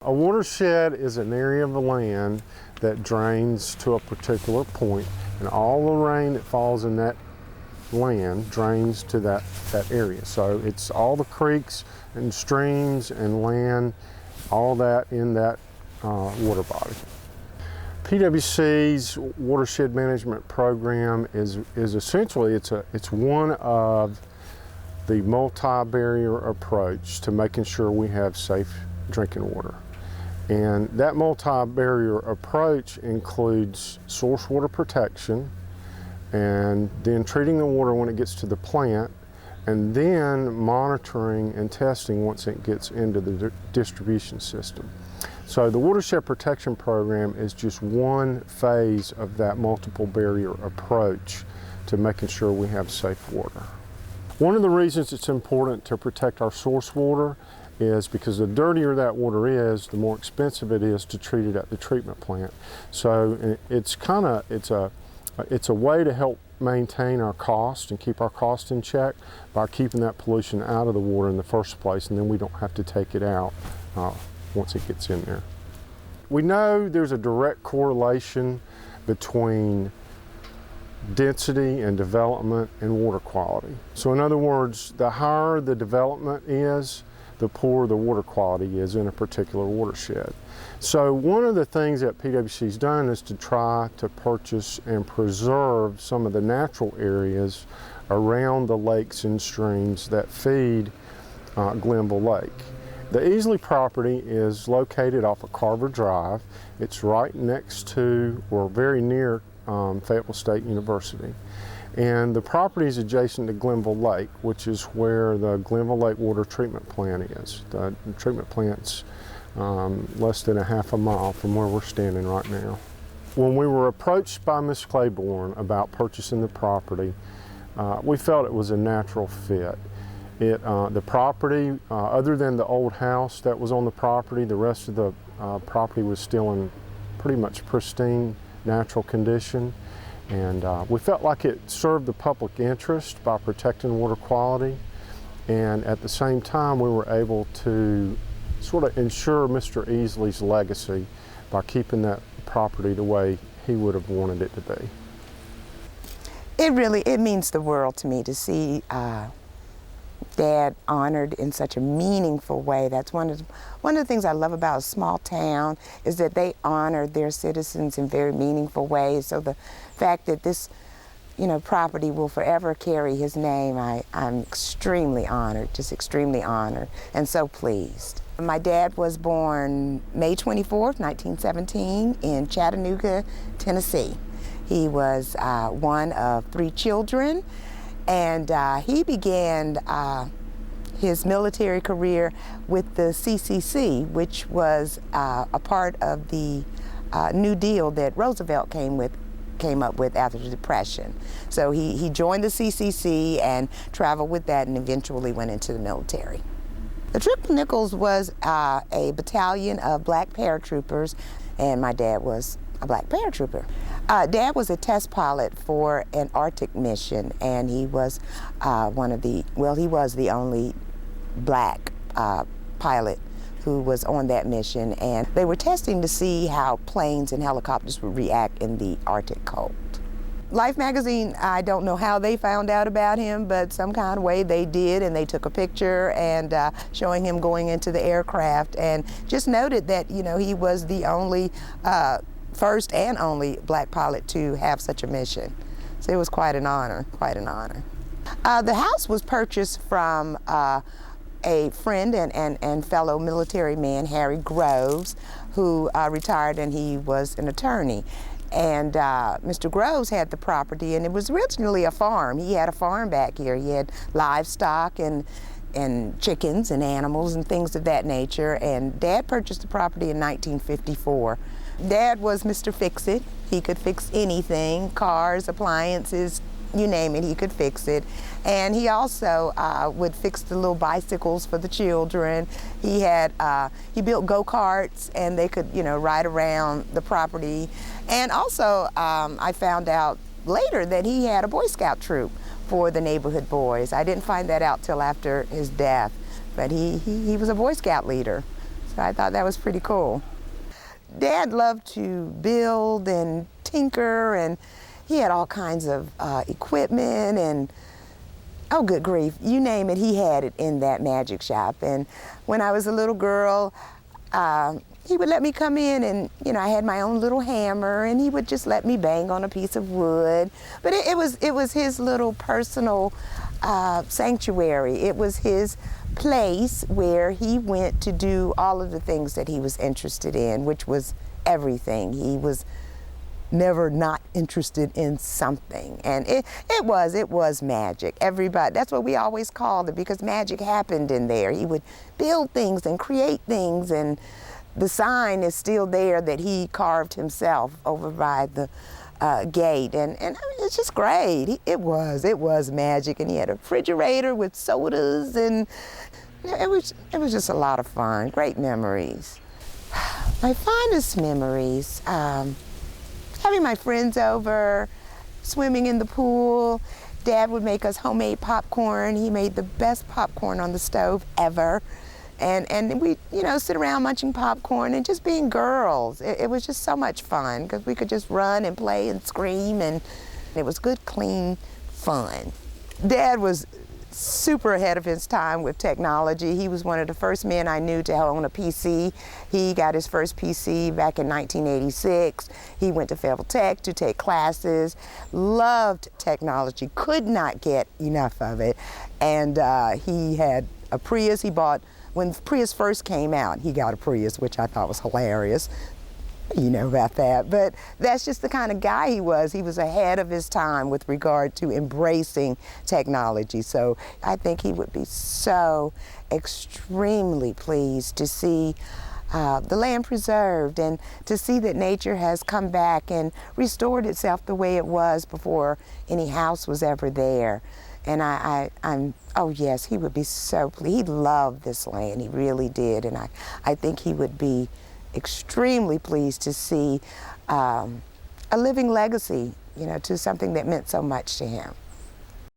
A watershed is an area of the land that drains to a particular point, and all the rain that falls in that land drains to that area. So it's all the creeks and streams and land, all that in that water body. PWC's watershed management program is essentially, it's one of the multi-barrier approach to making sure we have safe drinking water. And that multi-barrier approach includes source water protection, and then treating the water when it gets to the plant, and then monitoring and testing once it gets into the distribution system. So the watershed protection program is just one phase of that multiple barrier approach to making sure we have safe water. One of the reasons it's important to protect our source water is because the dirtier that water is, the more expensive it is to treat it at the treatment plant. So it's a way to help maintain our cost and keep our cost in check by keeping that pollution out of the water in the first place, and then we don't have to take it out once it gets in there. We know there's a direct correlation between density and development and water quality. So in other words, the higher the development is, the poorer the water quality is in a particular watershed. So one of the things that PWC's done is to try to purchase and preserve some of the natural areas around the lakes and streams that feed Glenville Lake. The Easley property is located off of Carver Drive. It's right next to, or very near, Fayetteville State University. And the property is adjacent to Glenville Lake, which is where the Glenville Lake Water Treatment Plant is. The treatment plant's less than a half a mile from where we're standing right now. When we were approached by Ms. Claiborne about purchasing the property, we felt it was a natural fit. The property, other than the old house that was on the property, the rest of the property was still in pretty much pristine natural condition. And we felt like it served the public interest by protecting water quality, and at the same time we were able to sort of ensure Mr. Easley's legacy by keeping that property the way he would have wanted it to be. It means the world to me to see Dad honored in such a meaningful way. That's one of the things I love about a small town, is that they honor their citizens in very meaningful ways. So the fact that this, property will forever carry his name, I'm extremely honored, just extremely honored, and so pleased. My dad was born May 24th, 1917 in Chattanooga, Tennessee. He was one of 3 children, and he began his military career with the CCC, which was a part of the New Deal that Roosevelt came up with after the Depression. So he joined the CCC and traveled with that, and eventually went into the military. The Triple Nickels was a battalion of black paratroopers, and my dad was a black paratrooper. Dad was a test pilot for an Arctic mission, and he was he was the only black pilot who was on that mission, and they were testing to see how planes and helicopters would react in the Arctic cold. Life magazine, I don't know how they found out about him, but some kind of way they did, and they took a picture and showing him going into the aircraft, and just noted that he was the only first and only black pilot to have such a mission. So it was quite an honor, quite an honor. The house was purchased from a friend and fellow military man, Harry Groves, who retired, and he was an attorney. And Mr. Groves had the property, and it was originally a farm. He had a farm back here. He had livestock and chickens and animals and things of that nature, and Dad purchased the property in 1954. Dad was Mr. Fix-It. He could fix anything, cars, appliances, you name it, he could fix it. And he also would fix the little bicycles for the children. He built go-karts, and they could, ride around the property. And also, I found out later that he had a Boy Scout troop for the neighborhood boys. I didn't find that out till after his death, but he was a Boy Scout leader. So I thought that was pretty cool. Dad loved to build and tinker, and he had all kinds of equipment and, oh good grief, you name it, he had it in that magic shop. And when I was a little girl, he would let me come in and, you know, I had my own little hammer and he would just let me bang on a piece of wood. But it was his little personal sanctuary. It was his place where he went to do all of the things that he was interested in, which was everything. He was never not interested in something. And it was magic. Everybody, that's what we always called it, because magic happened in there. He would build things and create things, and the sign is still there that he carved himself over by the gate, and I mean, it's just great. It was magic, and he had a refrigerator with sodas, and it was just a lot of fun. Great memories. My fondest memories, having my friends over, swimming in the pool. Dad would make us homemade popcorn. He made the best popcorn on the stove ever. And we, you know, sit around munching popcorn and just being girls. It was just so much fun because we could just run and play and scream, and it was good, clean fun. Dad was super ahead of his time with technology. He was one of the first men I knew to own a PC. He got his first PC back in 1986. He went to Fayetteville Tech to take classes, loved technology, could not get enough of it. And he had a Prius he bought. When Prius first came out, he got a Prius, which I thought was hilarious. You know about that, but that's just the kind of guy he was. He was ahead of his time with regard to embracing technology. So I think he would be so extremely pleased to see the land preserved, and to see that nature has come back and restored itself the way it was before any house was ever there. And oh yes, he would be so pleased. He loved this land, he really did. And I think he would be extremely pleased to see a living legacy, you know, to something that meant so much to him.